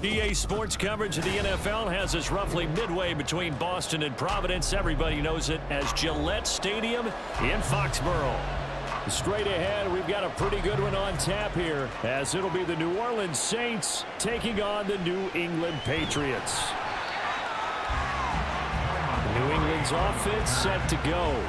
EA Sports coverage of the NFL has us roughly midway between Boston and Providence. Everybody knows it as Gillette Stadium in Foxborough. Straight ahead, we've got a pretty good one on tap here, as it'll be the New Orleans Saints taking on the New England Patriots. New England's offense set to go.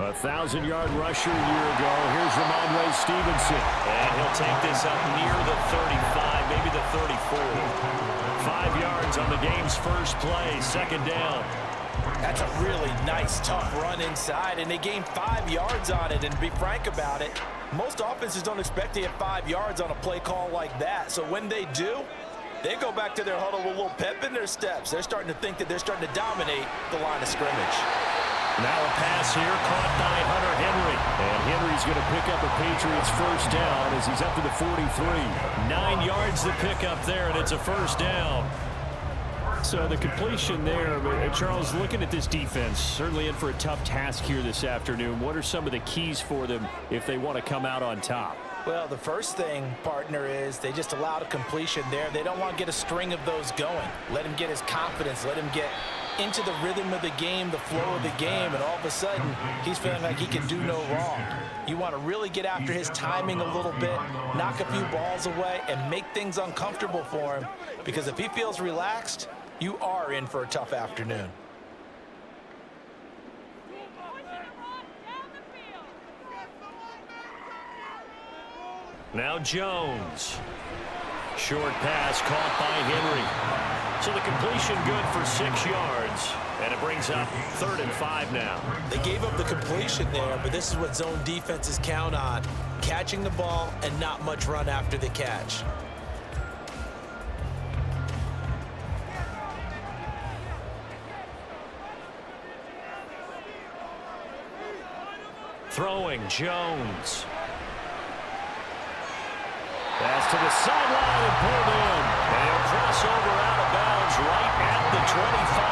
1,000-yard rusher a year ago. Here's Ramondre Stevenson. And he'll take this up near the 35, maybe the 34. 5 yards on the game's first play, second down. That's a really nice, tough run inside, and they gained 5 yards on it. And to be frank about it, most offenses don't expect to get 5 yards on a play call like that. So when they do, they go back to their huddle with a little pep in their steps. They're starting to think that they're starting to dominate the line of scrimmage. Now a pass here caught by Hunter Henry. And Henry's going to pick up a Patriots first down as he's up to the 43. 9 yards to pick up there, and it's a first down. So the completion there, Charles, looking at this defense, certainly in for a tough task here this afternoon. What are some of the keys for them if they want to come out on top? Well, the first thing, partner, is they just allowed a completion there. They don't want to get a string of those going. Let him get his confidence. Let him get into the rhythm of the game, the flow of the game, and all of a sudden, he's feeling like he can do no wrong. You want to really get after his timing a little bit, knock a few balls away, and make things uncomfortable for him, because if he feels relaxed, you are in for a tough afternoon. Now Jones. Short pass caught by Henry. So the completion good for 6 yards. And it brings up 3rd and 5 now. They gave up the completion there, but this is what zone defenses count on. Catching the ball and not much run after the catch. Throwing Jones. Pass to the sideline and pulled in. And he'll cross over out of bounds right at the 25.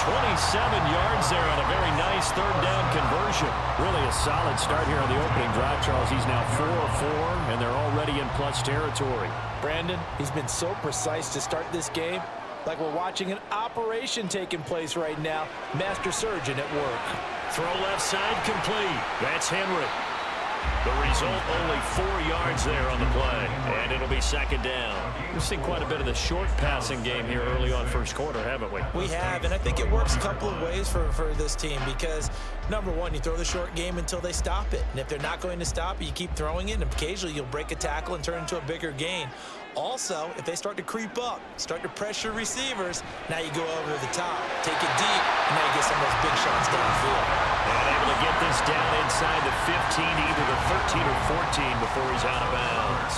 27 yards there on a very nice 3rd down conversion. Really a solid start here on the opening drive, Charles. He's now 4 of 4, and they're already in plus territory. Brandon, he's been so precise to start this game. Like we're watching an operation taking place right now. Master surgeon at work. Throw left side complete. That's Henry. The result, only 4 yards there on the play, and it'll be 2nd down. We've seen quite a bit of the short passing game here early on first quarter, haven't we? We have, and I think it works a couple of ways for this team because, number one, you throw the short game until they stop it. And if they're not going to stop it, you keep throwing it, and occasionally you'll break a tackle and turn it into a bigger gain. Also, if they start to creep up, start to pressure receivers, now you go over the top, take it deep, and now you get some of those big shots downfield. And able to get this down inside the 15, either the 13 or 14 before he's out of bounds.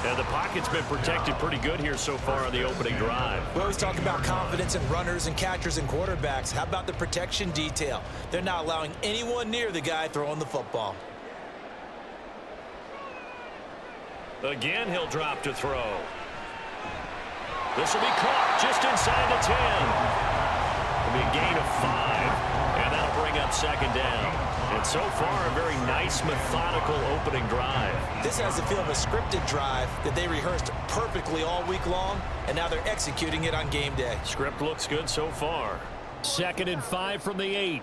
And the pocket's been protected pretty good here so far on the opening drive. We always talk about confidence in runners and catchers and quarterbacks. How about the protection detail? They're not allowing anyone near the guy throwing the football. Again, he'll drop to throw. This will be caught just inside the 10. It'll be a gain of 5, and that'll bring up 2nd down. And so far, a very nice, methodical opening drive. This has the feel of a scripted drive that they rehearsed perfectly all week long, and now they're executing it on game day. Script looks good so far. 2nd and 5 from the 8.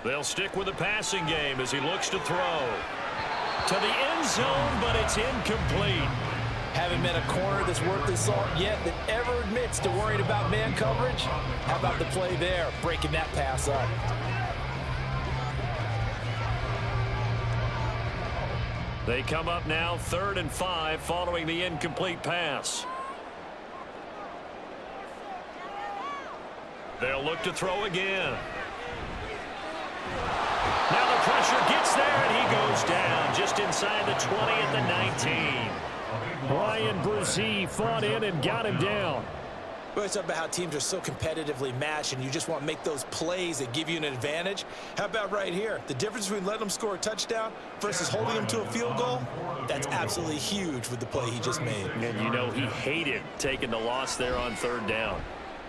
They'll stick with the passing game as he looks to throw. To the end zone, but it's incomplete. Haven't met a corner that's worth the salt yet that ever admits to worrying about man coverage. How about the play there, breaking that pass up? They come up now 3rd and 5 following the incomplete pass. They'll look to throw again. Now the pressure gets there, and he goes down just inside the 20 at the 19. Brian Brzee fought in and got him down. We always talk about how teams are so competitively matched and you just want to make those plays that give you an advantage. How about right here? The difference between letting them score a touchdown versus holding them to a field goal, that's absolutely huge with the play he just made. And you know he hated taking the loss there on third down.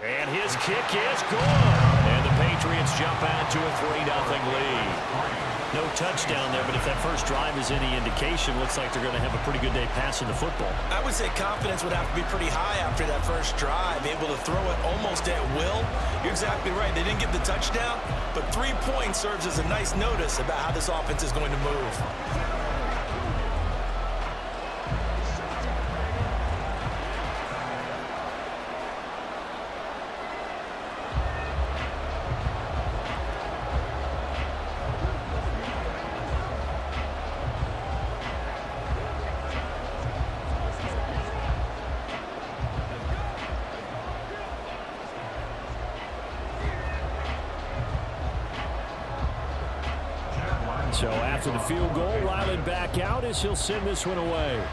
And his kick is good. And the Patriots jump out to a 3-0 lead. No touchdown there, but if that first drive is any indication, looks like they're going to have a pretty good day passing the football. I would say confidence would have to be pretty high after that first drive, able to throw it almost at will. You're exactly right. They didn't get the touchdown, but 3 points serves as a nice notice about how this offense is going to move. So after the field goal, Ryland back out as he'll send this one away.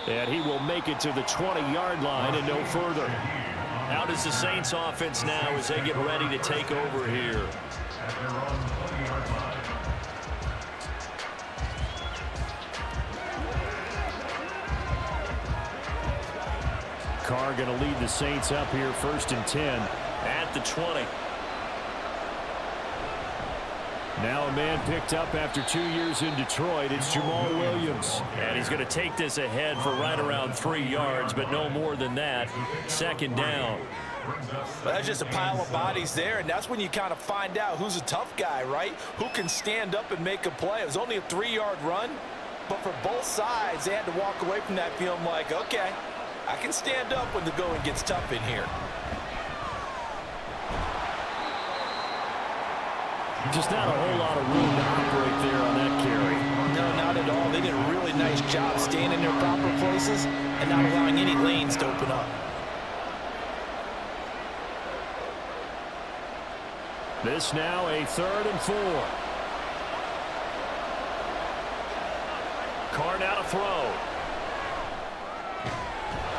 And he will make it to the 20-yard line and no further. How does the Saints offense now as they get ready to take over here? Carr going to lead the Saints up here 1st and 10 at the 20. Now a man picked up after 2 years in Detroit. It's Jamal Williams. And he's going to take this ahead for right around 3 yards, but no more than that. 2nd down. Well, that's just a pile of bodies there, and that's when you kind of find out who's a tough guy, right? Who can stand up and make a play. It was only a 3-yard run, but for both sides, they had to walk away from that feeling like, okay, I can stand up when the going gets tough in here. Just not a whole lot of room to operate there on that carry. No, not at all. They did a really nice job staying in their proper places and not allowing any lanes to open up. This now a 3rd and 4. Carr now to throw.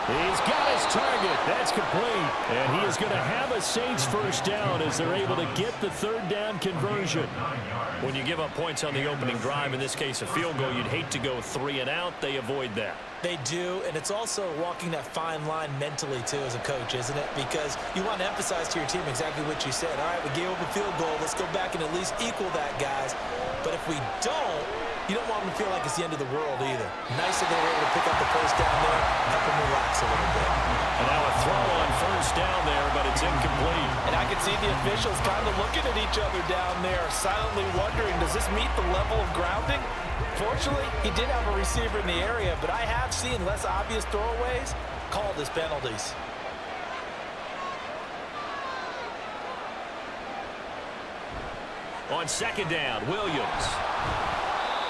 He's got his target. That's complete. And he is going to have a Saints first down as they're able to get the 3rd down conversion. When you give up points on the opening drive, in this case a field goal, you'd hate to go 3 and out. They avoid that. They do, and it's also walking that fine line mentally, too, as a coach, isn't it? Because you want to emphasize to your team exactly what you said. All right, we gave up a field goal. Let's go back and at least equal that, guys. But if we don't, you don't want them to feel like it's the end of the world either. Nice that they were able to pick up the first down there, help them relax a little bit. And now a throw on first down there, but it's incomplete. And I can see the officials kind of looking at each other down there, silently wondering, does this meet the level of grounding? Fortunately, he did have a receiver in the area, but I have seen less obvious throwaways called as penalties. On 2nd down, Williams.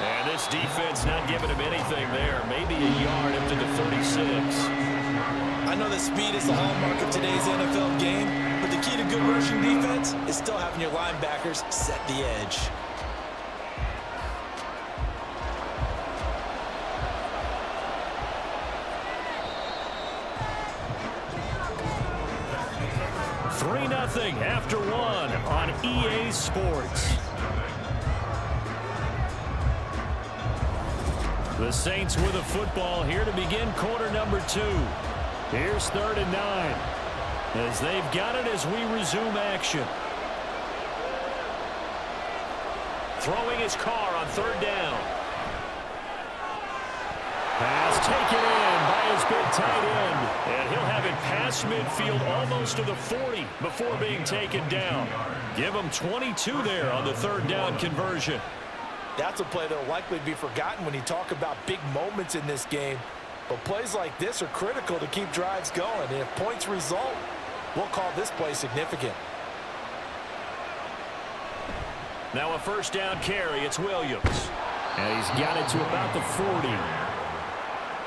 And this defense not giving him anything there. Maybe a yard up to the 36. I know that speed is the hallmark of today's NFL game, but the key to good rushing defense is still having your linebackers set the edge. Nothing after 1 on EA Sports. The Saints with a football here to begin quarter number 2. Here's 3rd and 9 as they've got it as we resume action. Throwing his Carr on 3rd down. Pass taken in by his big tight end. And he'll have it past midfield almost to the 40 before being taken down. Give him 22 there on the 3rd down conversion. That's a play that will likely be forgotten when you talk about big moments in this game. But plays like this are critical to keep drives going. And if points result, we'll call this play significant. Now a 1st down carry. It's Williams. And he's got it to about the 40.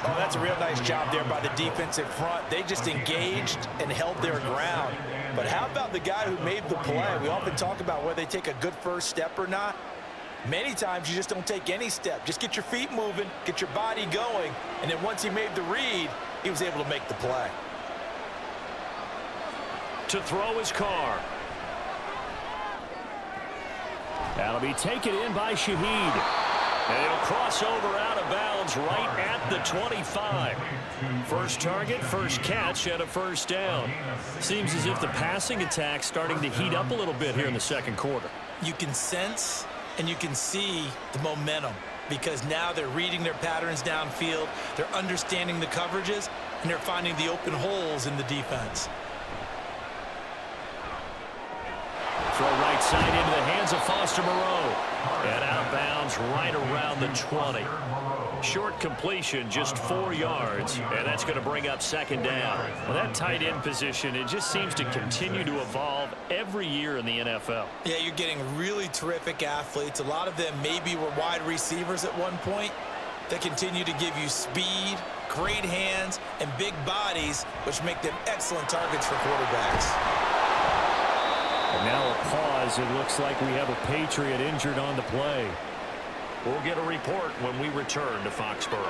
Oh, that's a real nice job there by the defensive front. They just engaged and held their ground. But how about the guy who made the play? We often talk about whether they take a good first step or not. Many times you just don't take any step. Just get your feet moving, get your body going, and then once he made the read, he was able to make the play. To throw his car. That'll be taken in by Shaheed. And it'll cross over out of bounds right at the 25. First target, first catch, and a first down. Seems as if the passing attack's starting to heat up a little bit here in the second quarter. You can sense and you can see the momentum because now they're reading their patterns downfield, they're understanding the coverages, and they're finding the open holes in the defense. Throw right side into the hands of Foster Moreau. And out of bounds right around the 20. Short completion, just 4 yards, and that's going to bring up second down. Well, that tight end position, it just seems to continue to evolve every year in the NFL. Yeah, you're getting really terrific athletes. A lot of them maybe were wide receivers at one point. They continue to give you speed, great hands, and big bodies, which make them excellent targets for quarterbacks. And now a pause. It looks like we have a Patriot injured on the play. We'll get a report when we return to Foxborough.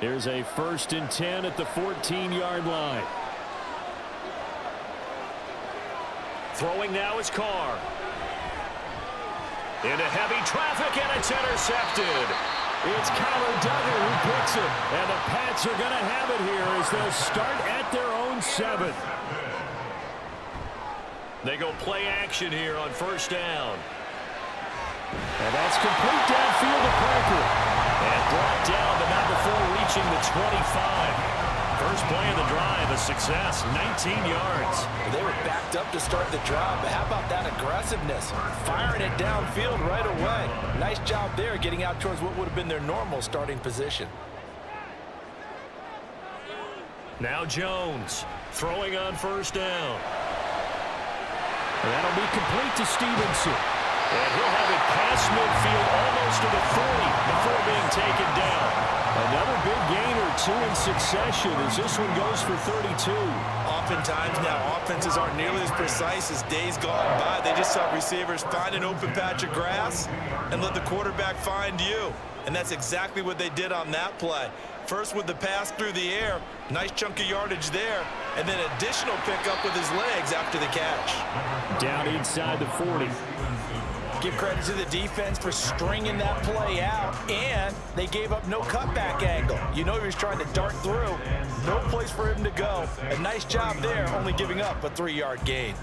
Here's a 1st and 10 at the 14-yard line. Throwing now is Carr. Into heavy traffic, and it's intercepted. It's Kyler Duggar who picks it. And the Pats are going to have it here as they'll start at their own 7. They go play action here on first down. And that's complete downfield to Parker. And brought down, but not before reaching the 25. First play of the drive, a success, 19 yards. They were backed up to start the drive, but how about that aggressiveness? Firing it downfield right away. Nice job there getting out towards what would have been their normal starting position. Now Jones throwing on first down. And that'll be complete to Stevenson. And he'll have it past midfield almost to the 40 before being taken down. Another big gain or 2 in succession as this one goes for 32. Oftentimes now offenses aren't nearly as precise as days gone by. They just saw receivers find an open patch of grass and let the quarterback find you. And that's exactly what they did on that play. First with the pass through the air, nice chunk of yardage there, and then additional pickup with his legs after the catch. Down inside the 40. Give credit to the defense for stringing that play out, and they gave up no cutback angle. You know he was trying to dart through. No place for him to go. A nice job there, only giving up a 3-yard gain.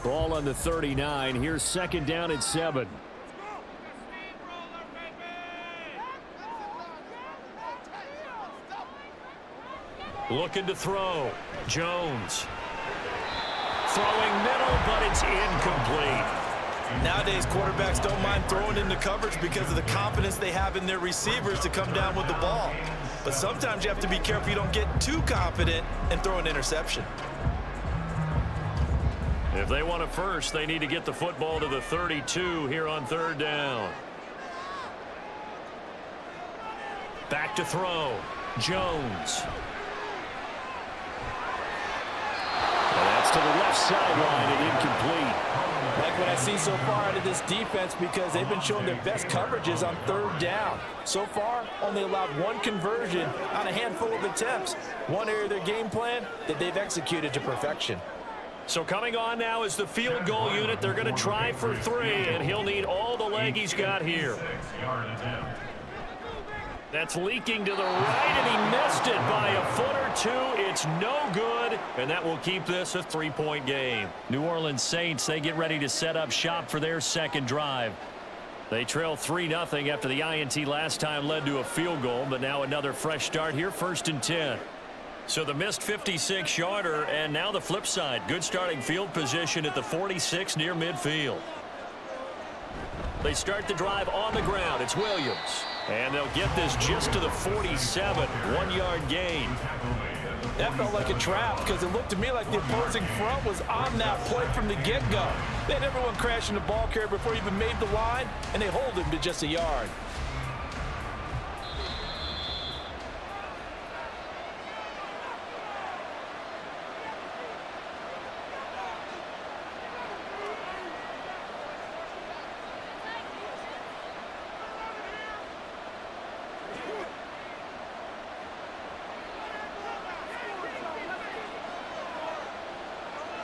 Ball on the 39. Here's second down and 7. Looking to throw. Jones. Throwing middle, but it's incomplete. Nowadays, quarterbacks don't mind throwing into coverage because of the confidence they have in their receivers to come down with the ball. But sometimes you have to be careful you don't get too confident and throw an interception. If they want a first, they need to get the football to the 32 here on third down. Back to throw. Jones. And that's to the left sideline and incomplete. Like what I see so far out of this defense because they've been showing their best coverages on third down. So far, only allowed 1 conversion on a handful of attempts. One area of their game plan that they've executed to perfection. So coming on now is the field goal unit. They're going to try for 3, and he'll need all the leg he's got here. That's leaking to the right, and he missed it by a foot or 2. It's no good, and that will keep this a 3-point game. New Orleans Saints, they get ready to set up shop for their second drive. They trail 3-0 after the INT last time led to a field goal, but now another fresh start here, 1st and 10. So the missed 56-yarder, and now the flip side. Good starting field position at the 46 near midfield. They start the drive on the ground. It's Williams. And they'll get this just to the 47, 1-yard gain. That felt like a trap because it looked to me like the opposing front was on that play from the get-go. They had everyone crashing the ball carrier before he even made the line, and they hold him to just a yard.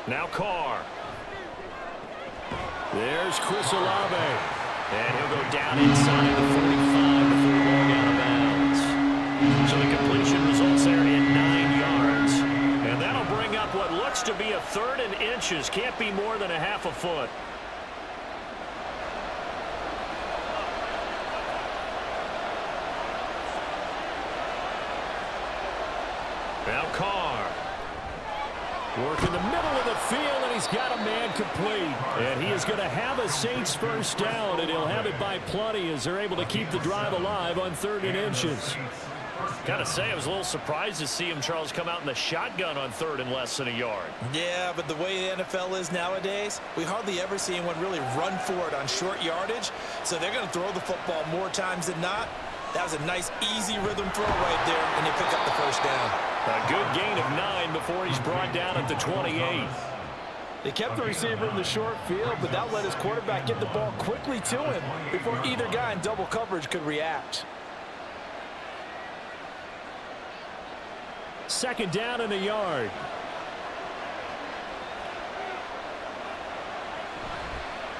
Now Carr. There's Chris Olave. And he'll go down inside the 45 before going out of bounds. So the completion results there in 9 yards. And that'll bring up what looks to be a 3rd and inches. Can't be more than a half a foot. Now Carr. Work in the middle of the field, and he's got a man complete. And he is going to have a Saints first down, and he'll have it by plenty as they're able to keep the drive alive on 3rd and inches. Got to say, I was a little surprised to see him, Charles, come out in the shotgun on 3rd and less than a yard. Yeah, but the way the NFL is nowadays, we hardly ever see anyone really run for it on short yardage. So they're going to throw the football more times than not. That was a nice, easy rhythm throw right there, and they pick up the first down. A good gain of 9 before he's brought down at the 28. They kept the receiver in the short field, but that let his quarterback get the ball quickly to him before either guy in double coverage could react. 2nd down and a yard.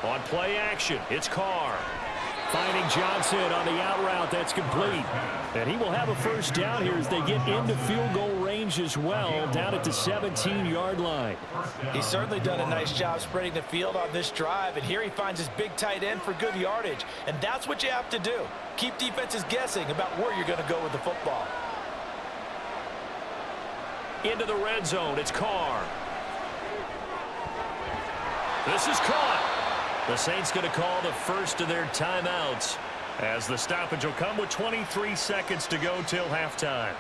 On play action, it's Carr. Finding Johnson on the out route. That's complete. And he will have a first down here as they get into field goal range as well, down at the 17-yard line. He's certainly done a nice job spreading the field on this drive, and here he finds his big tight end for good yardage. And that's what you have to do. Keep defenses guessing about where you're going to go with the football. Into the red zone, it's Carr. This is caught. The Saints going to call the first of their timeouts as the stoppage will come with 23 seconds to go till halftime.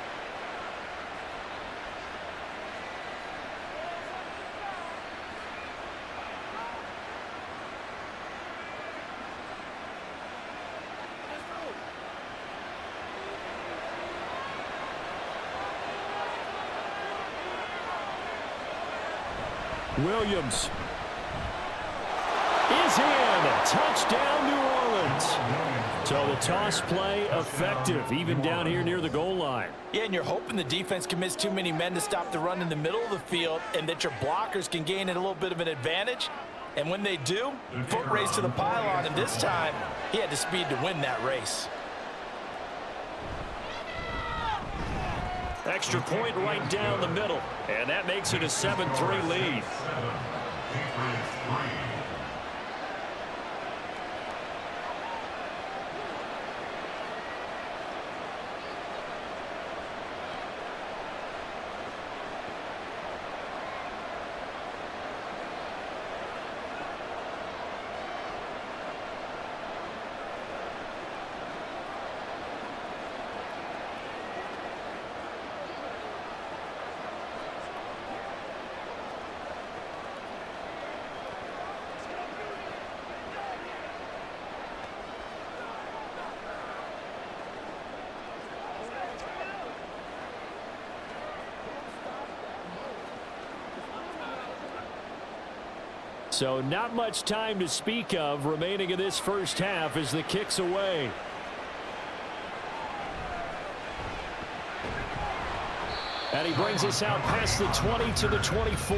Williams is in. Touchdown, New Orleans. So the toss play effective, even down here near the goal line. Yeah, and you're hoping the defense commits too many men to stop the run in the middle of the field and that your blockers can gain a little bit of an advantage. And when they do, foot race to the pylon, and this time he had the speed to win that race. Extra point right down the middle, and that makes it a 7-3 lead. So not much time to speak of remaining in this first half as the kick's away. And he brings us out past the 20 to the 24.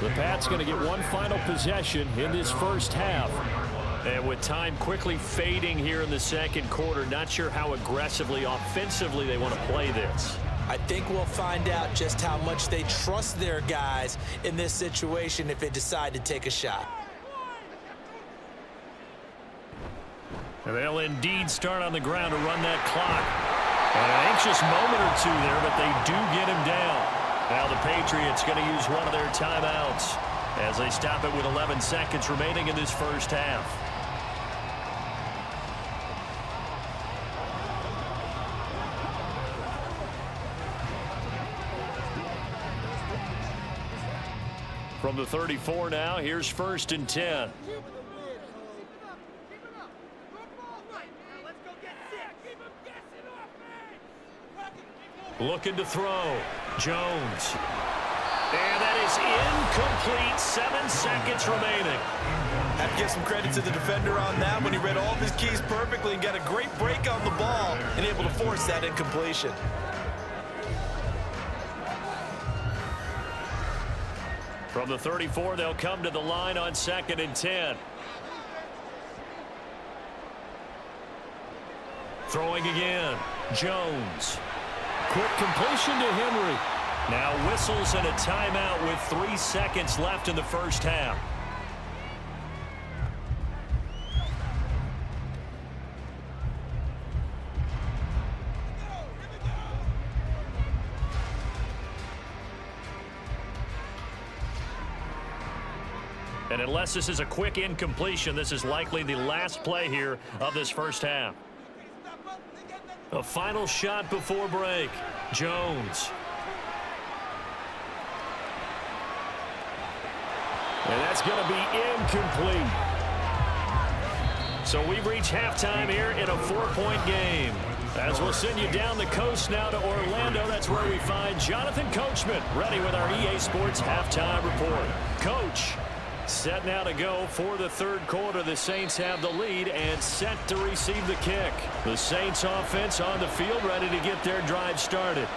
The Pats going to get one final possession in this first half. And with time quickly fading here in the second quarter, not sure how aggressively, offensively they want to play this. I think we'll find out just how much they trust their guys in this situation if they decide to take a shot. And they'll indeed start on the ground to run that clock. And an anxious moment or two there, but they do get him down. Now the Patriots going to use one of their timeouts as they stop it with 11 seconds remaining in this first half. From the 34 now, here's 1st and 10. Looking to throw. Jones. And that is incomplete. 7 seconds remaining. Have to give some credit to the defender on that when he read all of his keys perfectly and got a great break on the ball and able to force that incompletion. From the 34, they'll come to the line on 2nd and 10. Throwing again. Jones. Quick completion to Henry. Now whistles and a timeout with 3 seconds left in the first half. And unless this is a quick incompletion, this is likely the last play here of this first half. A final shot before break. Jones. And that's going to be incomplete. So we've reached halftime here in a 4-point game. As we'll send you down the coast now to Orlando, that's where we find Jonathan Coachman ready with our EA Sports halftime report. Coach, set now to go for the 3rd quarter. The Saints have the lead and set to receive the kick. The Saints offense on the field ready to get their drive started.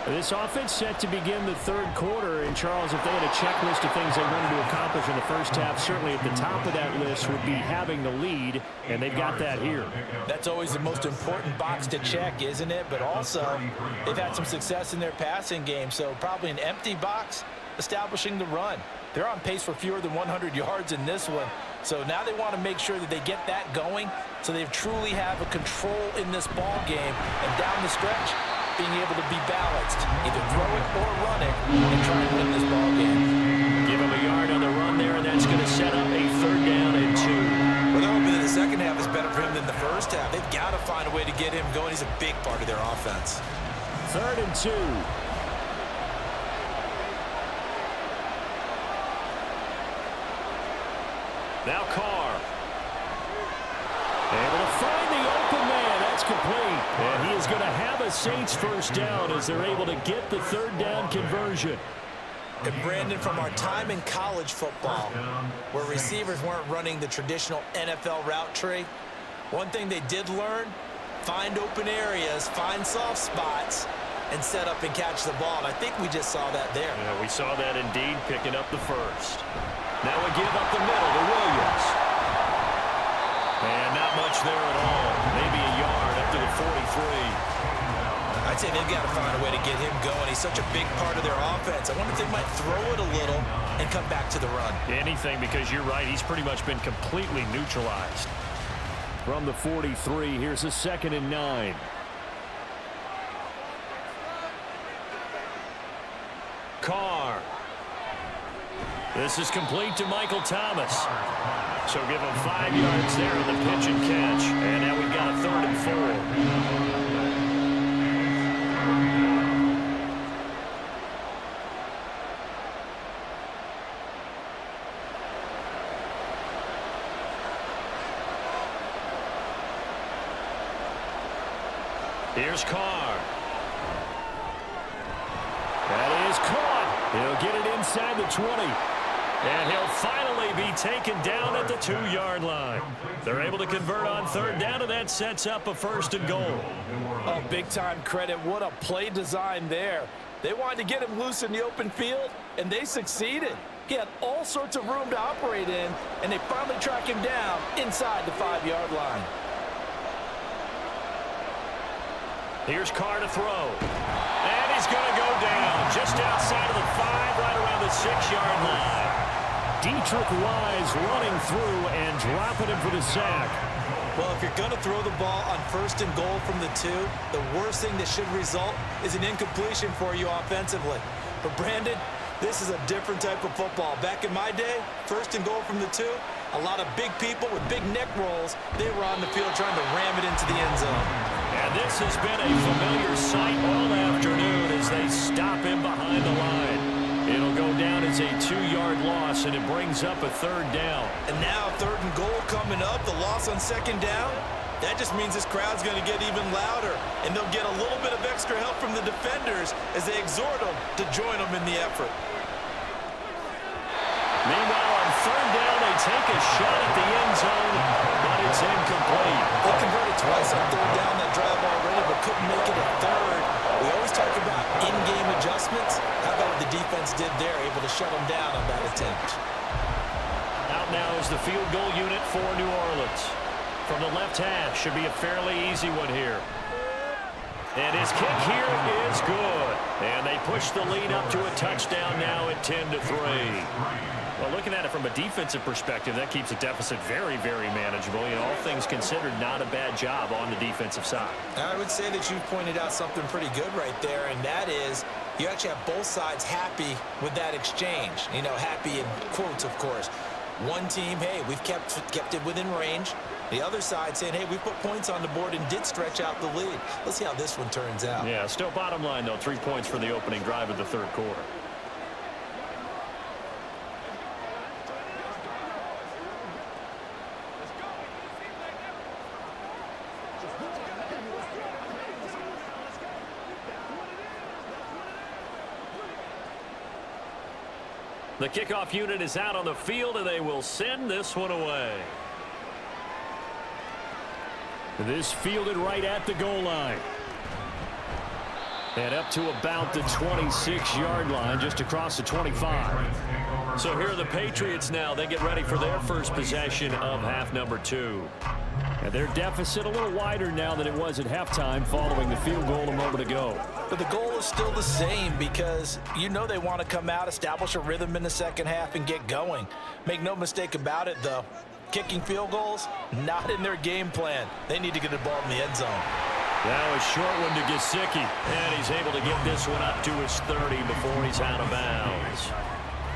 This offense set to begin the 3rd quarter. And, Charles, if they had a checklist of things they wanted to accomplish in the first half, certainly at the top of that list would be having the lead, and they've got that here. That's always the most important box to check, isn't it? But also, they've had some success in their passing game, so probably an empty box establishing the run. They're on pace for fewer than 100 yards in this one, so now they want to make sure that they get that going so they truly have a control in this ball game, and down the stretch, being able to be balanced, either throw it or run it, and try and win this ball game. Give him a yard on the run there, and that's going to set up a 3rd down and 2. Well, they're hoping that the second half is better for him than the first half. They've got to find a way to get him going. He's a big part of their offense. 3rd and 2. Now Carr. Able to find the open man. That's complete. And he is going to have a Saints first down as they're able to get the 3rd down conversion. And Brandon, from our time in college football, where receivers weren't running the traditional NFL route tree, one thing they did learn, find open areas, find soft spots, and set up and catch the ball. And I think we just saw that there. Yeah, we saw that indeed, picking up the first. Now we give up the middle to Williams. And not much there at all. Maybe a yard up to the 43. I'd say they've got to find a way to get him going. He's such a big part of their offense. I wonder if they might throw it a little and come back to the run. Anything, because you're right. He's pretty much been completely neutralized. From the 43, here's a 2nd and 9. Carr. This is complete to Michael Thomas. So give him 5 yards there on the pitch and catch. And now we've got a 3rd and 4. Here's Carr. That is caught. He'll get it inside the 20. And he'll finally be taken down at the 2-yard line. They're able to convert on 3rd down, and that sets up a 1st and goal. Oh, big-time credit. What a play design there. They wanted to get him loose in the open field, and they succeeded. He had all sorts of room to operate in, and they finally track him down inside the 5-yard line. Here's Carr to throw. And he's going to go down just outside of the 5, right around the 6-yard line. Dietrich Wise running through and dropping him for the sack. Well, if you're going to throw the ball on 1st and goal from the 2, the worst thing that should result is an incompletion for you offensively. But, Brandon, this is a different type of football. Back in my day, 1st and goal from the 2, a lot of big people with big neck rolls, they were on the field trying to ram it into the end zone. And this has been a familiar sight all afternoon as they stop him behind the line. It'll go down as a 2-yard loss, and it brings up a 3rd down. And now 3rd and goal coming up, the loss on 2nd down. That just means this crowd's going to get even louder, and they'll get a little bit of extra help from the defenders as they exhort them to join them in the effort. Meanwhile, on 3rd down, they take a shot at the end zone, but it's incomplete. They converted twice on 3rd down that drive already, but couldn't make it a 3rd. We always talk about in-game adjustments. How about what the defense did there, able to shut them down on that attempt. Out now is the field goal unit for New Orleans. From the left hash, should be a fairly easy one here. And his kick here is good. And they push the lead up to a touchdown now at 10-3. Well, looking at it from a defensive perspective, that keeps the deficit very, very manageable. You know, all things considered, not a bad job on the defensive side. I would say that you pointed out something pretty good right there, and that is you actually have both sides happy with that exchange. You know, happy in quotes, of course. One team, hey, we've kept it within range. The other side saying, hey, we put points on the board and did stretch out the lead. Let's see how this one turns out. Yeah, still bottom line, though, 3 points for the opening drive of the 3rd quarter. The kickoff unit is out on the field, and they will send this one away. This fielded right at the goal line. And up to about the 26-yard line, just across the 25. So here are the Patriots now. They get ready for their first possession of half number 2. And their deficit a little wider now than it was at halftime following the field goal a moment ago. But the goal is still the same because you know they want to come out, establish a rhythm in the second half, and get going. Make no mistake about it, though. Kicking field goals, not in their game plan. They need to get the ball in the end zone. That was short one to Gesicki, and he's able to get this one up to his 30 before he's out of bounds.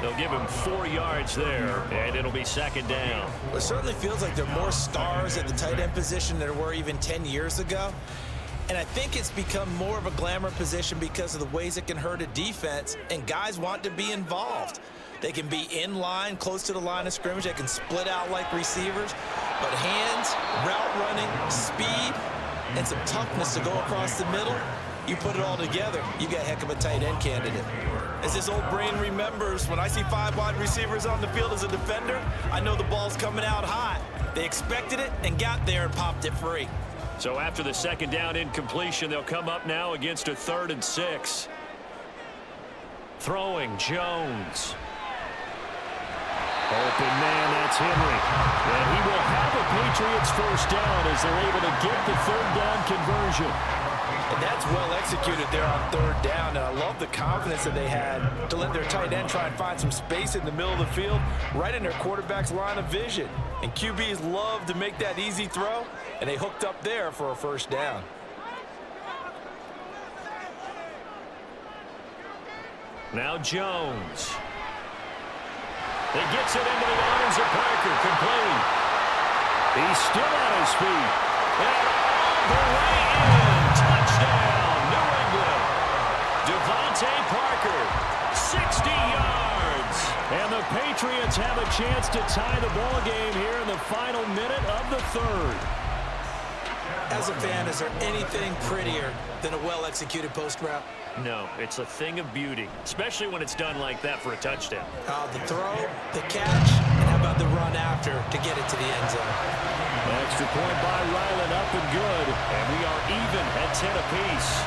They'll give him 4 yards there, and it'll be 2nd down. It certainly feels like there are more stars at the tight end position than there were even 10 years ago. And I think it's become more of a glamour position because of the ways it can hurt a defense, and guys want to be involved. They can be in line, close to the line of scrimmage. They can split out like receivers. But hands, route running, speed, and some toughness to go across the middle, you put it all together, you got a heck of a tight end candidate. As this old brain remembers, when I see 5 wide receivers on the field as a defender, I know the ball's coming out hot. They expected it and got there and popped it free. So after the 2nd down incompletion, they'll come up now against a 3rd and 6. Throwing Jones. Open man, that's Henry. And he will have a Patriots first down as they're able to get the 3rd down conversion. And that's well executed there on 3rd down. And I love the confidence that they had to let their tight end try and find some space in the middle of the field, right in their quarterback's line of vision. And QBs love to make that easy throw, and they hooked up there for a first down. Now Jones. He gets it into the arms of Parker, complete. He's still on his feet. And all the way in. Touchdown, New England. Devontae Parker, 60 yards. And the Patriots have a chance to tie the ball game here in the final minute of the 3rd. As a fan, is there anything prettier than a well-executed post route? No, it's a thing of beauty, especially when it's done like that for a touchdown. The throw, the catch, and how about the run after to get it to the end zone? Extra point by Ryland, up and good. And we are even at 10 apiece.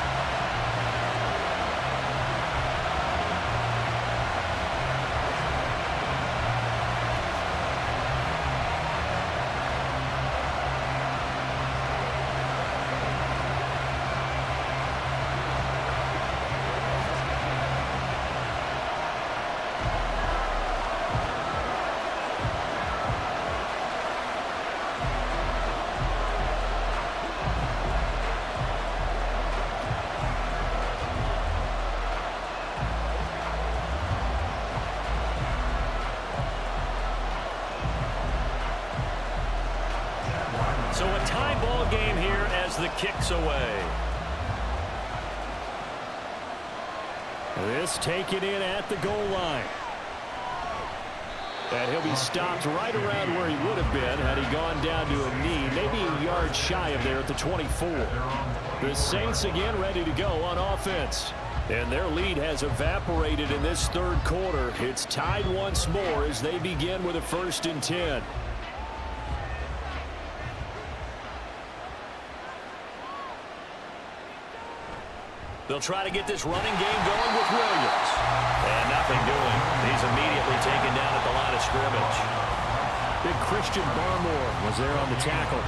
So a tie ball game here as the kick's away. This taken in at the goal line. And he'll be stopped right around where he would have been had he gone down to a knee, maybe a yard shy of there at the 24. The Saints again ready to go on offense. And their lead has evaporated in this third quarter. It's tied once more as they begin with a 1st and 10. They'll try to get this running game going with Williams. And nothing doing. He's immediately taken down at the line of scrimmage. Big Christian Barmore was there on the tackle.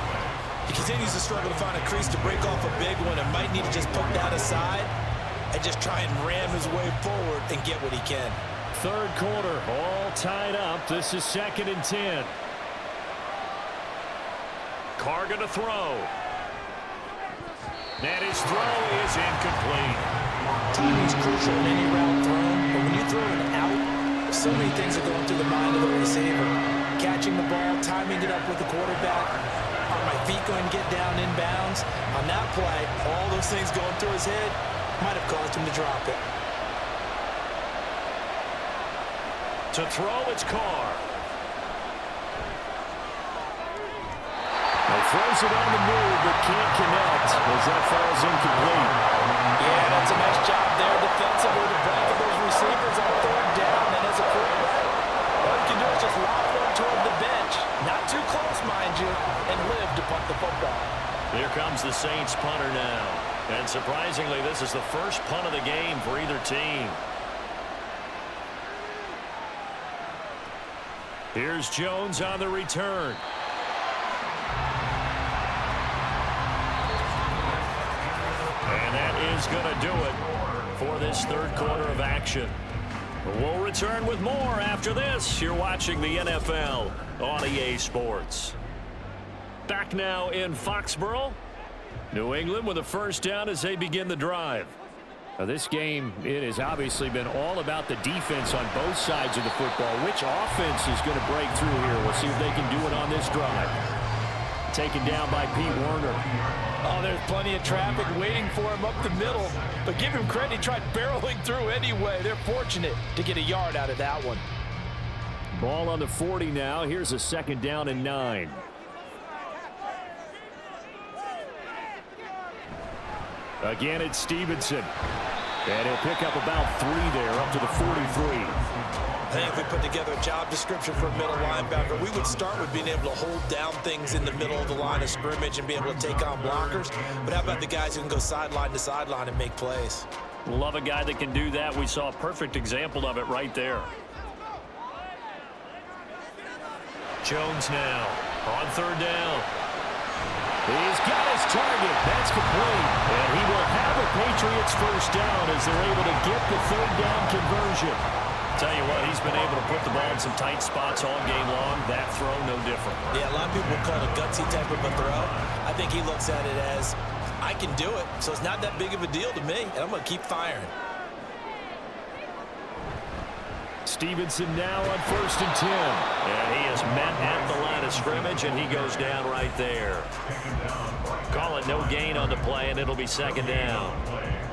He continues to struggle to find a crease to break off a big one and might need to just put that aside and just try and ram his way forward and get what he can. Third quarter, all tied up. This is 2nd and 10. Carr going to throw. And his throw is incomplete. Timing's crucial in any route thrown, but when you throw it out, so many things are going through the mind of the receiver. Catching the ball, timing it up with the quarterback. Are my feet going to get down inbounds? On that play, all those things going through his head might have caused him to drop it. To throw, it's Carr. Throws it on the move, but can't connect as that falls incomplete. Yeah, that's a nice job there defensively to blanket those receivers on 3rd down. And as a quarterback, all you can do is just lob one toward the bench. Not too close, mind you, and live to punt the football. Here comes the Saints punter now. And surprisingly, this is the first punt of the game for either team. Here's Jones on the return. And that is going to do it for this third quarter of action. We'll return with more after this. You're watching the NFL on EA Sports. Back now in Foxborough. New England with a 1st down as they begin the drive. Now this game, it has obviously been all about the defense on both sides of the football. Which offense is going to break through here? We'll see if they can do it on this drive. Taken down by Pete Werner. Oh, there's plenty of traffic waiting for him up the middle. But give him credit, he tried barreling through anyway. They're fortunate to get a yard out of that one. Ball on the 40 now. Here's a 2nd down and 9. Again, it's Stevenson. And he'll pick up about 3 there, up to the 43. I think if we put together a job description for a middle linebacker, we would start with being able to hold down things in the middle of the line of scrimmage and be able to take on blockers. But how about the guys who can go sideline to sideline and make plays? Love a guy that can do that. We saw a perfect example of it right there. Jones now on 3rd down. He's got his target. That's complete. And he will have a Patriots 1st down as they're able to get the 3rd down conversion. Tell you what, he's been able to put the ball in some tight spots all game long. That throw, no different. Yeah, a lot of people call it a gutsy type of a throw. I think he looks at it as, I can do it, so it's not that big of a deal to me, and I'm going to keep firing. Stevenson now on 1st and 10. And he is met at the line of scrimmage, and he goes down right there. Call it no gain on the play, and it'll be 2nd down.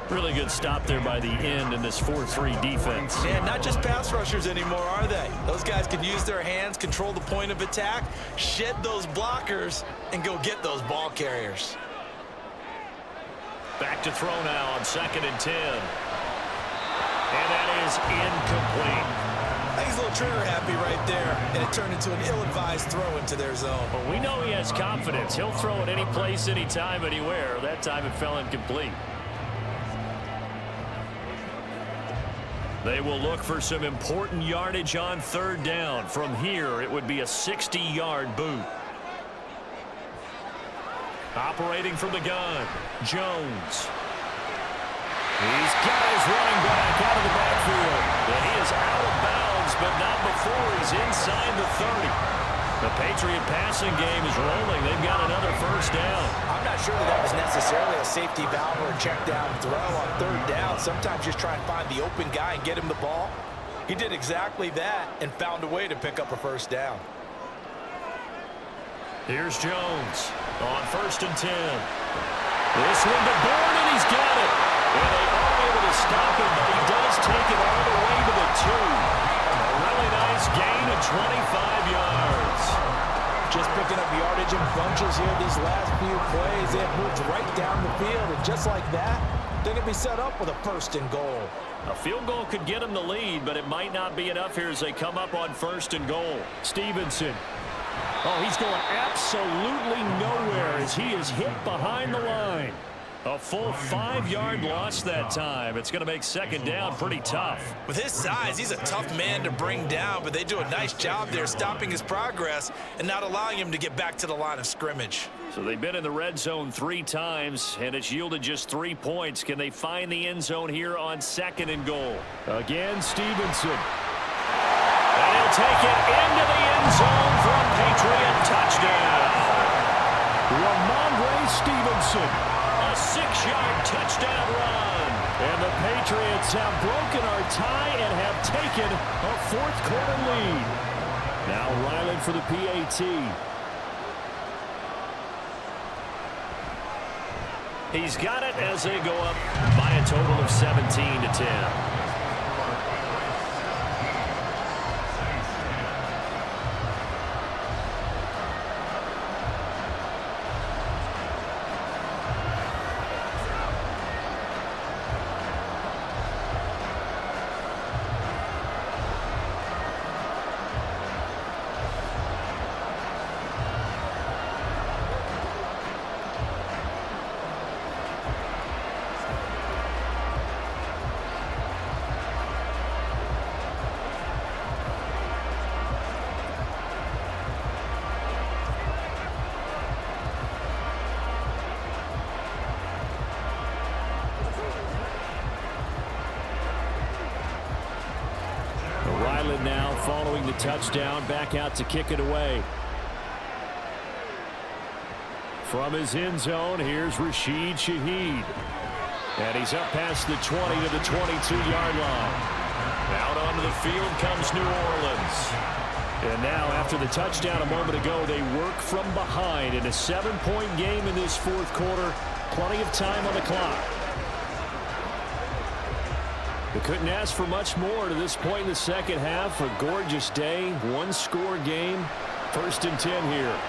Really good stop there by the end in this 4-3 defense. Yeah, not just pass rushers anymore, are they? Those guys can use their hands, control the point of attack, shed those blockers, and go get those ball carriers. Back to throw now on 2nd and 10. And that is incomplete. I think he's a little trigger happy right there, and it turned into an ill-advised throw into their zone. Well, we know he has confidence. He'll throw it any place, anytime, anywhere. That time it fell incomplete. They will look for some important yardage on 3rd down. From here, it would be a 60-yard boot. Operating from the gun, Jones. He's got his running back out of the backfield. And he is out of bounds, but not before he's inside the 30. The Patriot passing game is rolling. They've got another 1st down. I'm not sure that was necessarily a safety valve or a check down throw on 3rd down. Sometimes just try and find the open guy and get him the ball. He did exactly that and found a way to pick up a 1st down. Here's Jones on 1st and 10. This one to Bourne, and he's got it. And they are able to stop him, but he does take it all the way to the 2. A really nice gain of 25 yards. Just picking up yardage in bunches here these last few plays. They have moved right down the field, and just like that, they're going to be set up with a 1st and goal. A field goal could get them the lead, but it might not be enough here as they come up on 1st and goal. Stevenson. Oh, he's going absolutely nowhere as he is hit behind the line. A full 5-yard loss that time. It's going to make 2nd down pretty tough. With his size, he's a tough man to bring down, but they do a nice job there stopping his progress and not allowing him to get back to the line of scrimmage. So they've been in the red zone 3 times, and it's yielded just 3 points. Can they find the end zone here on 2nd and goal? Again, Stevenson. And he'll take it into the end zone for a Patriot touchdown. Ramondre Stevenson. A 6-yard touchdown run. And the Patriots have broken our tie and have taken a 4th quarter lead. Now Ryland for the PAT. He's got it as they go up by a total of 17-10. Ryland now following the touchdown, back out to kick it away. From his end zone, here's Rashid Shaheed. And he's up past the 20 to the 22-yard line. Out onto the field comes New Orleans. And now, after the touchdown a moment ago, they work from behind in a 7-point game in this 4th quarter. Plenty of time on the clock. They couldn't ask for much more to this point in the 2nd half. A gorgeous day, 1-score game. 1st and 10 here.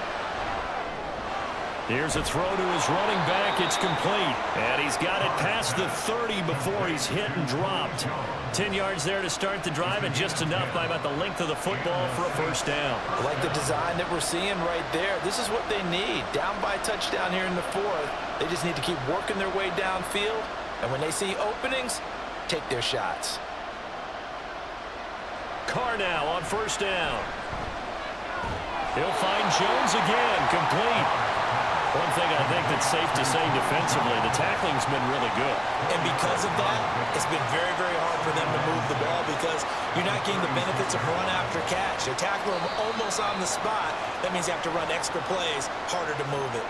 Here's a throw to his running back. It's complete. And he's got it past the 30 before he's hit and dropped. 10 yards there to start the drive, and just enough by about the length of the football for a 1st down. I like the design that we're seeing right there. This is what they need. Down by a touchdown here in the 4th. They just need to keep working their way downfield. And when they see openings, take their shots. Carr now on 1st down. He'll find Jones again, complete. One thing I think that's safe to say defensively, the tackling's been really good. And because of that, it's been very, very hard for them to move the ball because you're not getting the benefits of run after catch. They're tackling them almost on the spot. That means you have to run extra plays, harder to move it.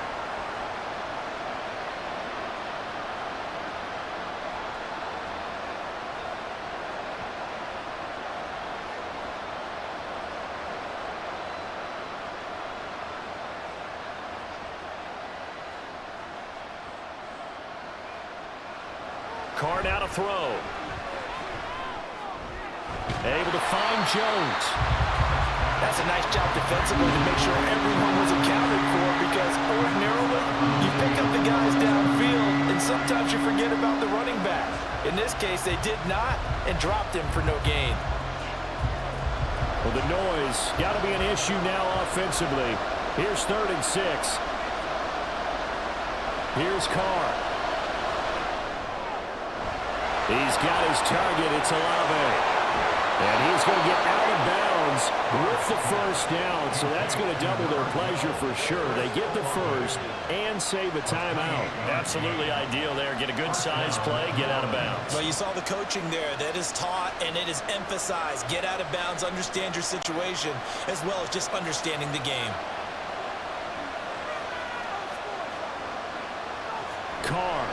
Carr now to throw. Able to find Jones. That's a nice job defensively to make sure everyone was accounted for, because ordinarily you pick up the guys downfield and sometimes you forget about the running back. In this case, they did not and dropped him for no gain. Well, the noise got to be an issue now offensively. Here's 3rd and 6. Here's Carr. He's got his target. It's Olave. And he's going to get out of bounds with the 1st down. So that's going to double their pleasure for sure. They get the 1st and save a timeout. Absolutely ideal there. Get a good size play, get out of bounds. Well, you saw the coaching there. That is taught and it is emphasized. Get out of bounds, understand your situation, as well as just understanding the game. Carr.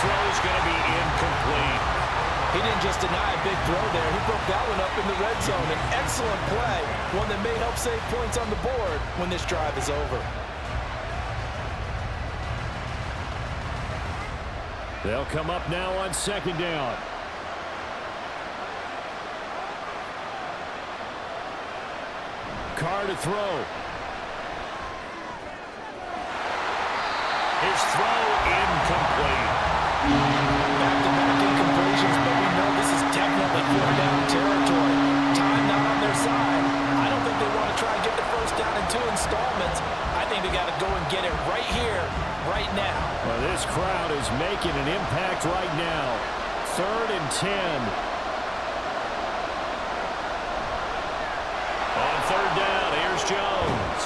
Throw is going to be incomplete. He didn't just deny a big throw there. He broke that one up in the red zone. An excellent play, one that may help save points on the board when this drive is over. They'll come up now on second down. Carr to throw. His throw incomplete. Back-to-back incompletions, but we know this is definitely fourth down territory. Time not on their side. I don't think they want to try and get the first down in 2 installments. I think they got to go and get it right here, right now. Well, this crowd is making an impact right now. 3rd and 10. On 3rd down, here's Jones.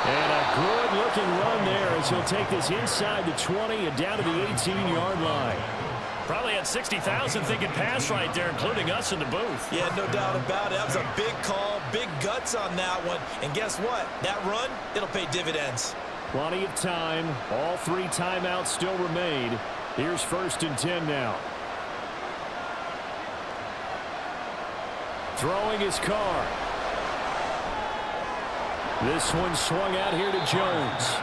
And a good-looking run there as he'll take this inside the 20 and down to the 18-yard line. Probably had 60,000 thinking pass right there, including us in the booth. Yeah, no doubt about it. That was a big call, big guts on that one. And guess what? That run, it'll pay dividends. Plenty of time. All 3 timeouts still remain. Here's 1st and 10 now. Throwing his Carr. This one swung out here to Jones.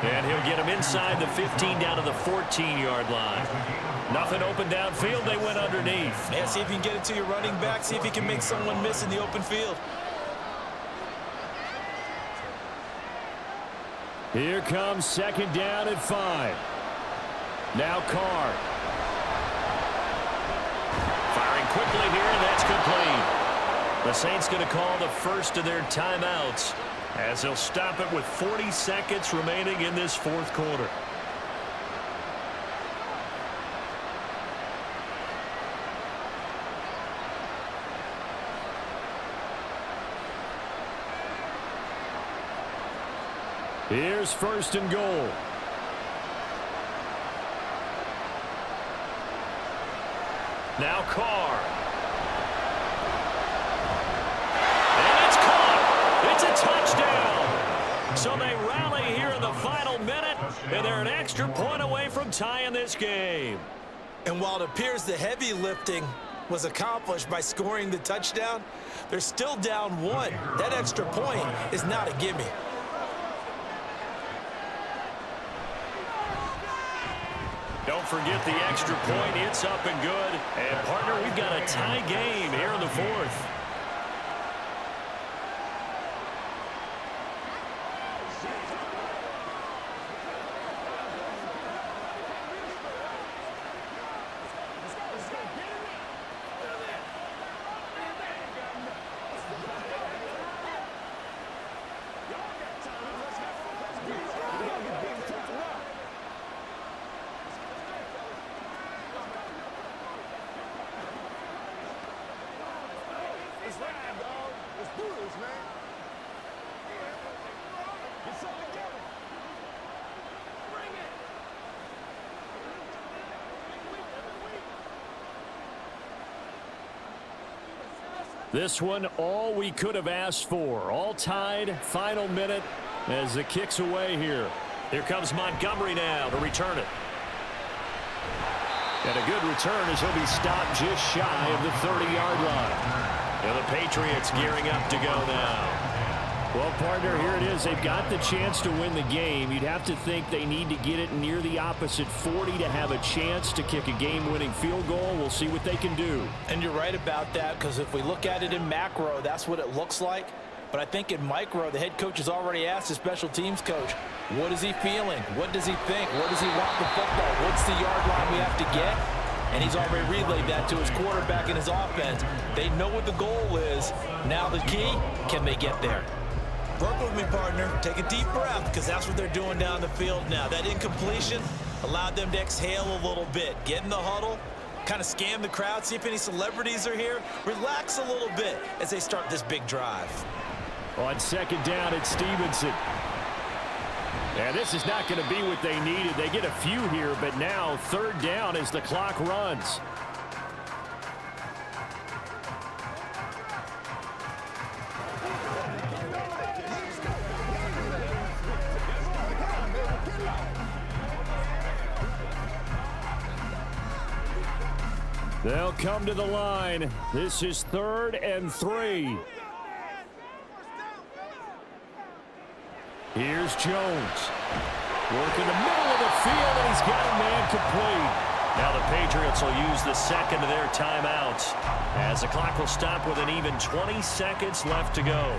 And he'll get him inside the 15 down to the 14-yard line. Nothing open downfield. They went underneath. Yeah, see if you can get it to your running back. See if you can make someone miss in the open field. Here comes 2nd down at 5. Now Carr. Firing quickly here, and that's complete. The Saints going to call the first of their timeouts as they'll stop it with 40 seconds remaining in this 4th quarter. Here's 1st and goal. Now Carr. And it's caught. It's a touchdown. So they rally here in the final minute, and they're an extra point away from tying this game. And while it appears the heavy lifting was accomplished by scoring the touchdown, they're still down 1. That extra point is not a gimme. Don't forget the extra point. It's up and good. And, partner, we've got a tie game here in the 4th. This one, all we could have asked for. All tied, final minute as the kick's away here. Here comes Montgomery now to return it. And a good return as he'll be stopped just shy of the 30-yard line. And the Patriots gearing up to go now. Well, partner, here it is. They've got the chance to win the game. You'd have to think they need to get it near the opposite 40 to have a chance to kick a game-winning field goal. We'll see what they can do. And you're right about that, because if we look at it in macro, that's what it looks like. But I think in micro, the head coach has already asked the special teams coach, what is he feeling? What does he think? What does he want the football? What's the yard line we have to get? And he's already relayed that to his quarterback and his offense. They know what the goal is. Now the key, can they get there? Work with me, partner. Take a deep breath, because that's what they're doing down the field now. That incompletion allowed them to exhale a little bit. Get in the huddle, kind of scan the crowd, see if any celebrities are here. Relax a little bit as they start this big drive. On second down, it's Stevenson. And this is not going to be what they needed. They get a few here, but now third down as the clock runs. They'll come to the line. This is 3rd and 3. Here's Jones. Working the middle of the field, and he's got a man complete. Now the Patriots will use the second of their timeouts as the clock will stop with an even 20 seconds left to go.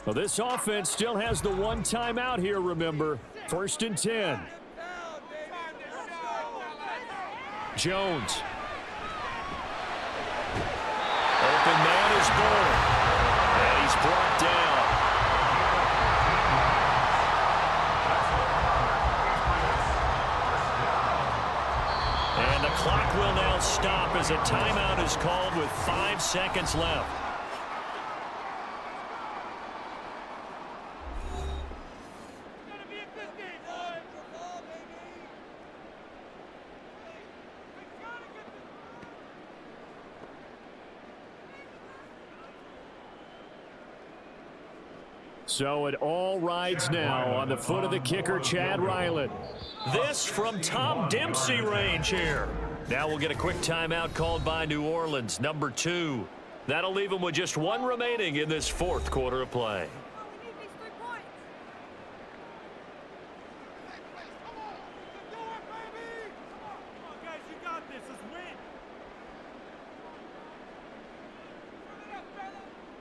Well, this offense still has the one timeout here, remember. 1st and 10. Jones. Open man is born. And he's brought down. And the clock will now stop as a timeout is called with 5 seconds left. So it all rides now on the foot of the kicker, Chad Ryland. This from Tom Dempsey range here. Now we'll get a quick timeout called by New Orleans, number 2. That'll leave them with just 1 remaining in this 4th quarter of play.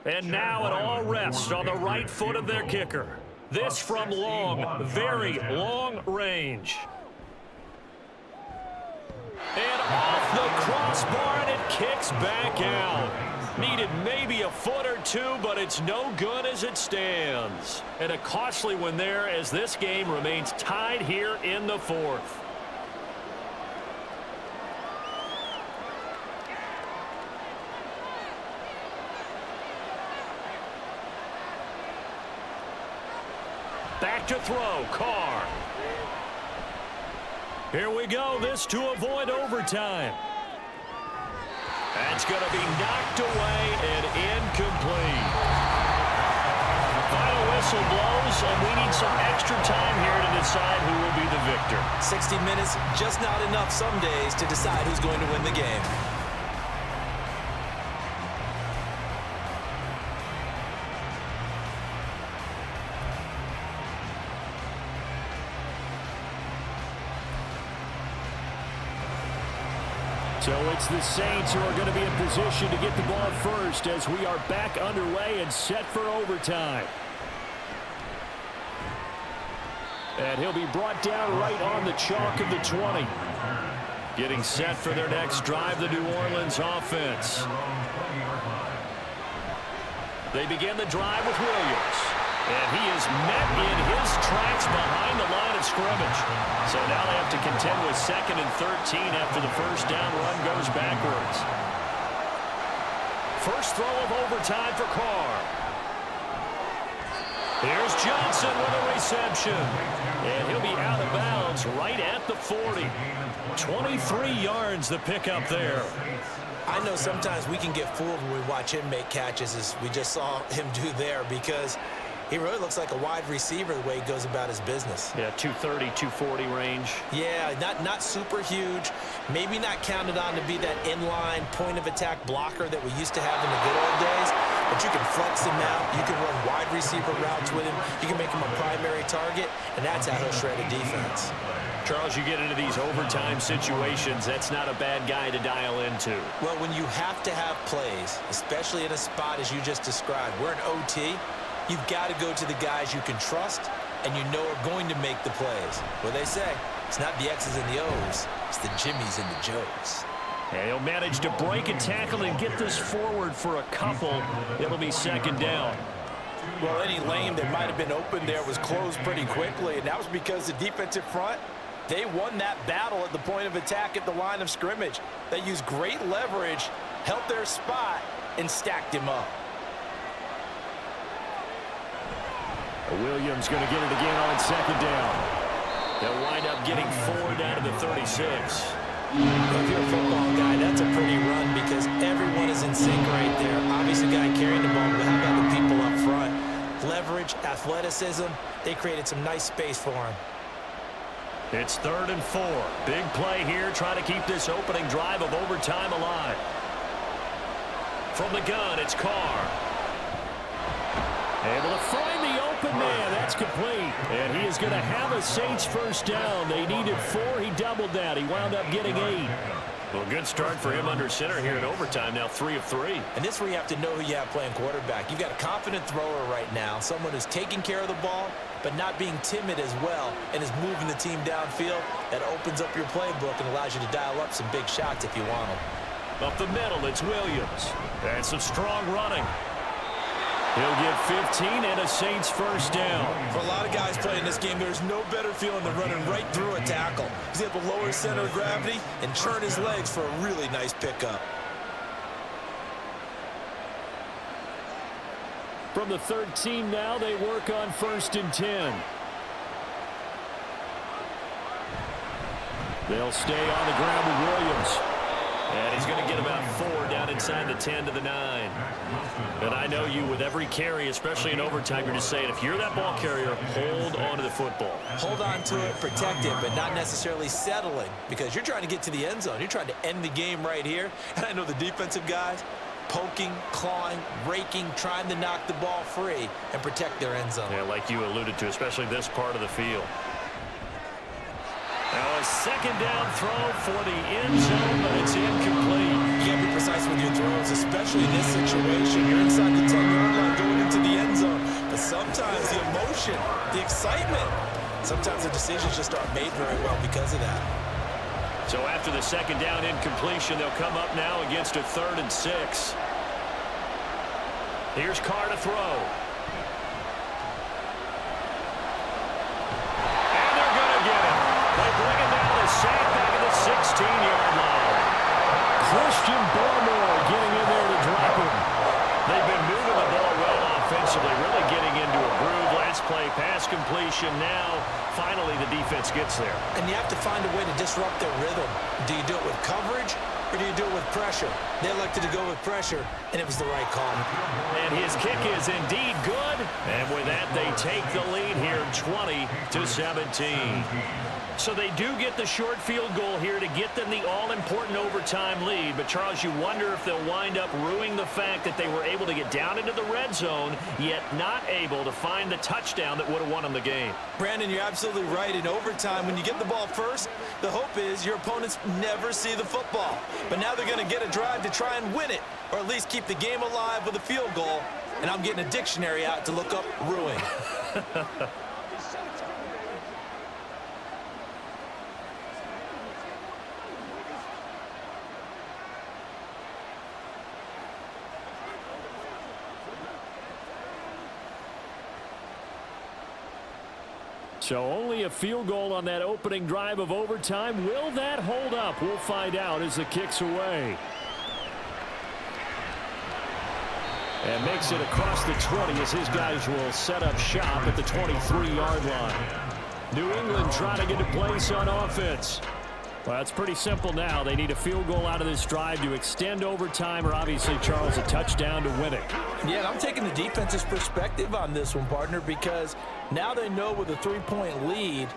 And now it all rests on the right foot of their kicker. This from long, very long range. And off the crossbar, and it kicks back out. Needed maybe a foot or two, but it's no good as it stands. And a costly one there as this game remains tied here in the 4th. Back to throw, Carr. Here we go, this to avoid overtime. That's going to be knocked away and incomplete. Final whistle blows, and we need some extra time here to decide who will be the victor. 60 minutes, just not enough some days to decide who's going to win the game. So it's the Saints who are going to be in position to get the ball first as we are back underway and set for overtime. And he'll be brought down right on the chalk of the 20. Getting set for their next drive, the New Orleans offense. They begin the drive with Williams. And he is met in his tracks behind the line of scrimmage. So now they have to contend with 2nd and 13 after the first down run goes backwards. First throw of overtime for Carr. Here's Johnson with a reception. And he'll be out of bounds right at the 40. 23 yards the pickup there. I know sometimes we can get fooled when we watch him make catches, as we just saw him do there, because he really looks like a wide receiver the way he goes about his business. Yeah, 230, 240 range. Yeah, not super huge. Maybe not counted on to be that inline point-of-attack blocker that we used to have in the good old days. But you can flex him out. You can run wide receiver routes with him. You can make him a primary target, and that's how he'll shred a defense. Charles, you get into these overtime situations, that's not a bad guy to dial into. Well, when you have to have plays, especially in a spot as you just described, we're in OT, you've got to go to the guys you can trust and you know are going to make the plays. What they say, it's not the X's and the O's, it's the Jimmies and the Joes. And he'll manage to break a tackle and get this forward for a couple. It'll be 2nd down. Well, any lane that might have been open there was closed pretty quickly, and that was because the defensive front, they won that battle at the point of attack at the line of scrimmage. They used great leverage, held their spot, and stacked him up. Williams going to get it again on 2nd down. They'll wind up getting 4 down to the 36. If you're a football guy, that's a pretty run because everyone is in sync right there. Obviously, the guy carrying the ball, but how about the people up front? Leverage, athleticism, they created some nice space for him. It's 3rd and 4. Big play here, trying to keep this opening drive of overtime alive. From the gun, it's Carr. Able to find the open man. That's complete. And he is going to have a Saints first down. They needed 4. He doubled that. He wound up getting 8. Well, good start for him under center here in overtime. Now 3 of 3. And this is where you have to know who you have playing quarterback. You've got a confident thrower right now, someone who's taking care of the ball, but not being timid as well, and is moving the team downfield. That opens up your playbook and allows you to dial up some big shots if you want them. Up the middle, it's Williams. And some strong running. He'll get 15 and a Saints first down. For a lot of guys playing this game, there's no better feeling than running right through a tackle. He's able to lower his center of gravity and churn his legs for a really nice pickup. From the 13 now, they work on 1st and 10. They'll stay on the ground with Williams. And he's going to get about 4 down inside the 10 to the 9. And I know you, with every carry, especially in overtime, you're just saying, if you're that ball carrier, hold on to the football. Hold on to it, protect it, but not necessarily settling, because you're trying to get to the end zone. You're trying to end the game right here. And I know the defensive guys, poking, clawing, raking, trying to knock the ball free and protect their end zone. Yeah, like you alluded to, especially this part of the field. Now a second down throw for the end zone, but it's incomplete. You got to be precise with your throws, especially in this situation. You're inside the 10-yard line going into the end zone. But sometimes the emotion, the excitement, sometimes the decisions just aren't made very well because of that. So after the second down incompletion, they'll come up now against a 3rd and 6. Here's Carr to throw. Sack back at the 16-yard line. Christian Barmore getting in there to drop him. They've been moving the ball well offensively, really getting into a groove. Last play, pass completion. Now, finally, the defense gets there. And you have to find a way to disrupt their rhythm. Do you do it with coverage, or do you do it with pressure? They elected to go with pressure, and it was the right call. And his kick is indeed good. And with that, they take the lead here, 20-17. So they do get the short field goal here to get them the all-important overtime lead. But, Charles, you wonder if they'll wind up ruining the fact that they were able to get down into the red zone, yet not able to find the touchdown that would have won them the game. Brandon, you're absolutely right. In overtime, when you get the ball first, the hope is your opponents never see the football. But now they're going to get a drive to try and win it, or at least keep the game alive with a field goal. And I'm getting a dictionary out to look up ruin. So only a field goal on that opening drive of overtime. Will that hold up? We'll find out as the kick's away. And makes it across the 20 as his guys will set up shop at the 23-yard line. New England trying to get a place on offense. Well, it's pretty simple now. They need a field goal out of this drive to extend overtime, or obviously, Charles, a touchdown to win it. Yeah, I'm taking the defense's perspective on this one, partner, because now they know with a 3-point lead,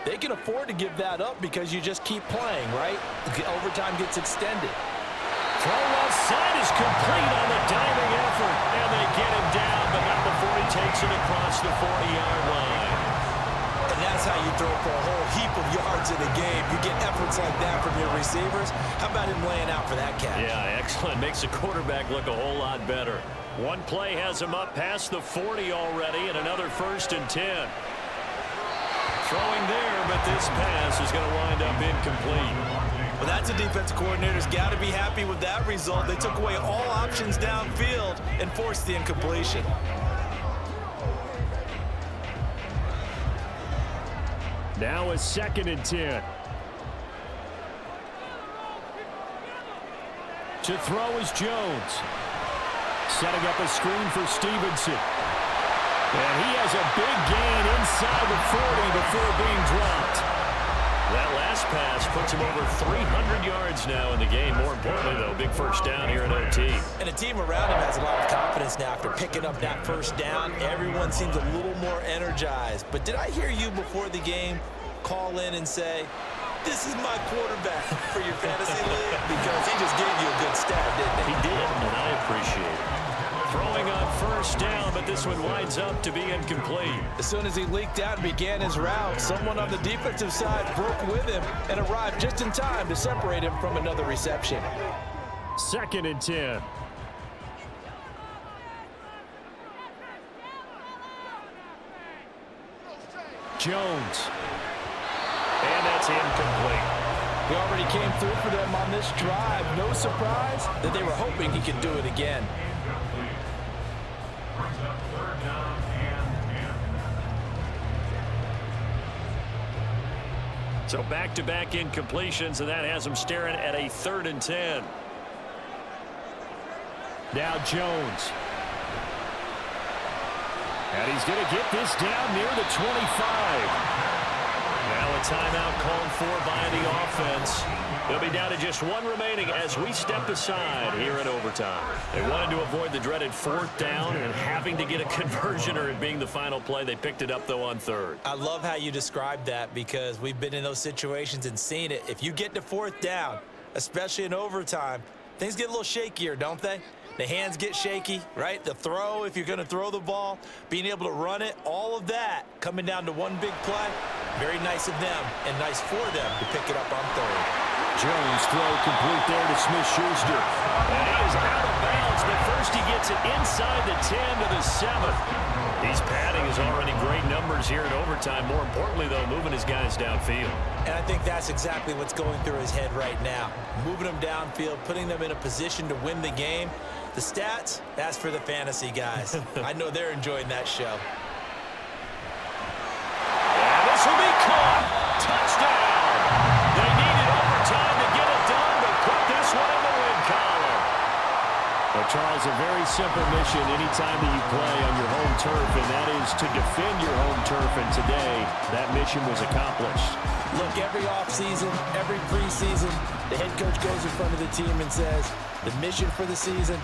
they can afford to give that up because you just keep playing, right? Overtime gets extended. Throw left side is complete on the diving effort. And they get him down, but not before he takes it across the 40-yard line. And that's how you throw for a whole heap of yards in a game. You get efforts like that from your receivers. How about him laying out for that catch? Yeah, excellent. Makes the quarterback look a whole lot better. One play has him up past the 40 already, and another 1st and 10. Throwing there, but this pass is going to wind up incomplete. Well, that's a defense coordinator's got to be happy with that result. They took away all options downfield and forced the incompletion. Now a 2nd and 10. To throw is Jones. Setting up a screen for Stevenson. And he has a big gain inside the 40 before being dropped. That last pass puts him over 300 yards now in the game. More importantly, though, big first down here in OT. And the team around him has a lot of confidence now after picking up that first down. Everyone seems a little more energized. But did I hear you before the game call in and say, this is my quarterback for your fantasy league? Because he just gave you a good stat, didn't he? He did, and I appreciate it. Throwing on first down, but this one winds up to be incomplete. As soon as he leaked out and began his route, someone on the defensive side broke with him and arrived just in time to separate him from another reception. 2nd and 10. Jones. And that's incomplete. He already came through for them on this drive. No surprise that they were hoping he could do it again. So back-to-back incompletions, and that has him staring at a 3rd and 10. Now Jones. And he's going to get this down near the 25. Now a timeout called for by the offense. They'll be down to just one remaining as we step aside here in overtime. They wanted to avoid the dreaded 4th down and having to get a conversion or it being the final play. They picked it up, though, on 3rd. I love how you described that because we've been in those situations and seen it. If you get to 4th down, especially in overtime, things get a little shakier, don't they? The hands get shaky, right? The throw, if you're going to throw the ball, being able to run it, all of that coming down to one big play. Very nice of them and nice for them to pick it up on 3rd. Jones throw complete there to Smith-Schuster. And he is out of bounds, but first he gets it inside the 10 to the 7. He's padding his already great numbers here in overtime. More importantly, though, moving his guys downfield. And I think that's exactly what's going through his head right now. Moving them downfield, putting them in a position to win the game. The stats, that's for the fantasy guys. I know they're enjoying that show. And this will be caught. Touchdown. They needed overtime to get it done, but put this one in the win column. Well, Charles, a very simple mission anytime that you play on your home turf, and that is to defend your home turf. And today, that mission was accomplished. Look, every offseason, every preseason, the head coach goes in front of the team and says, the mission for the season,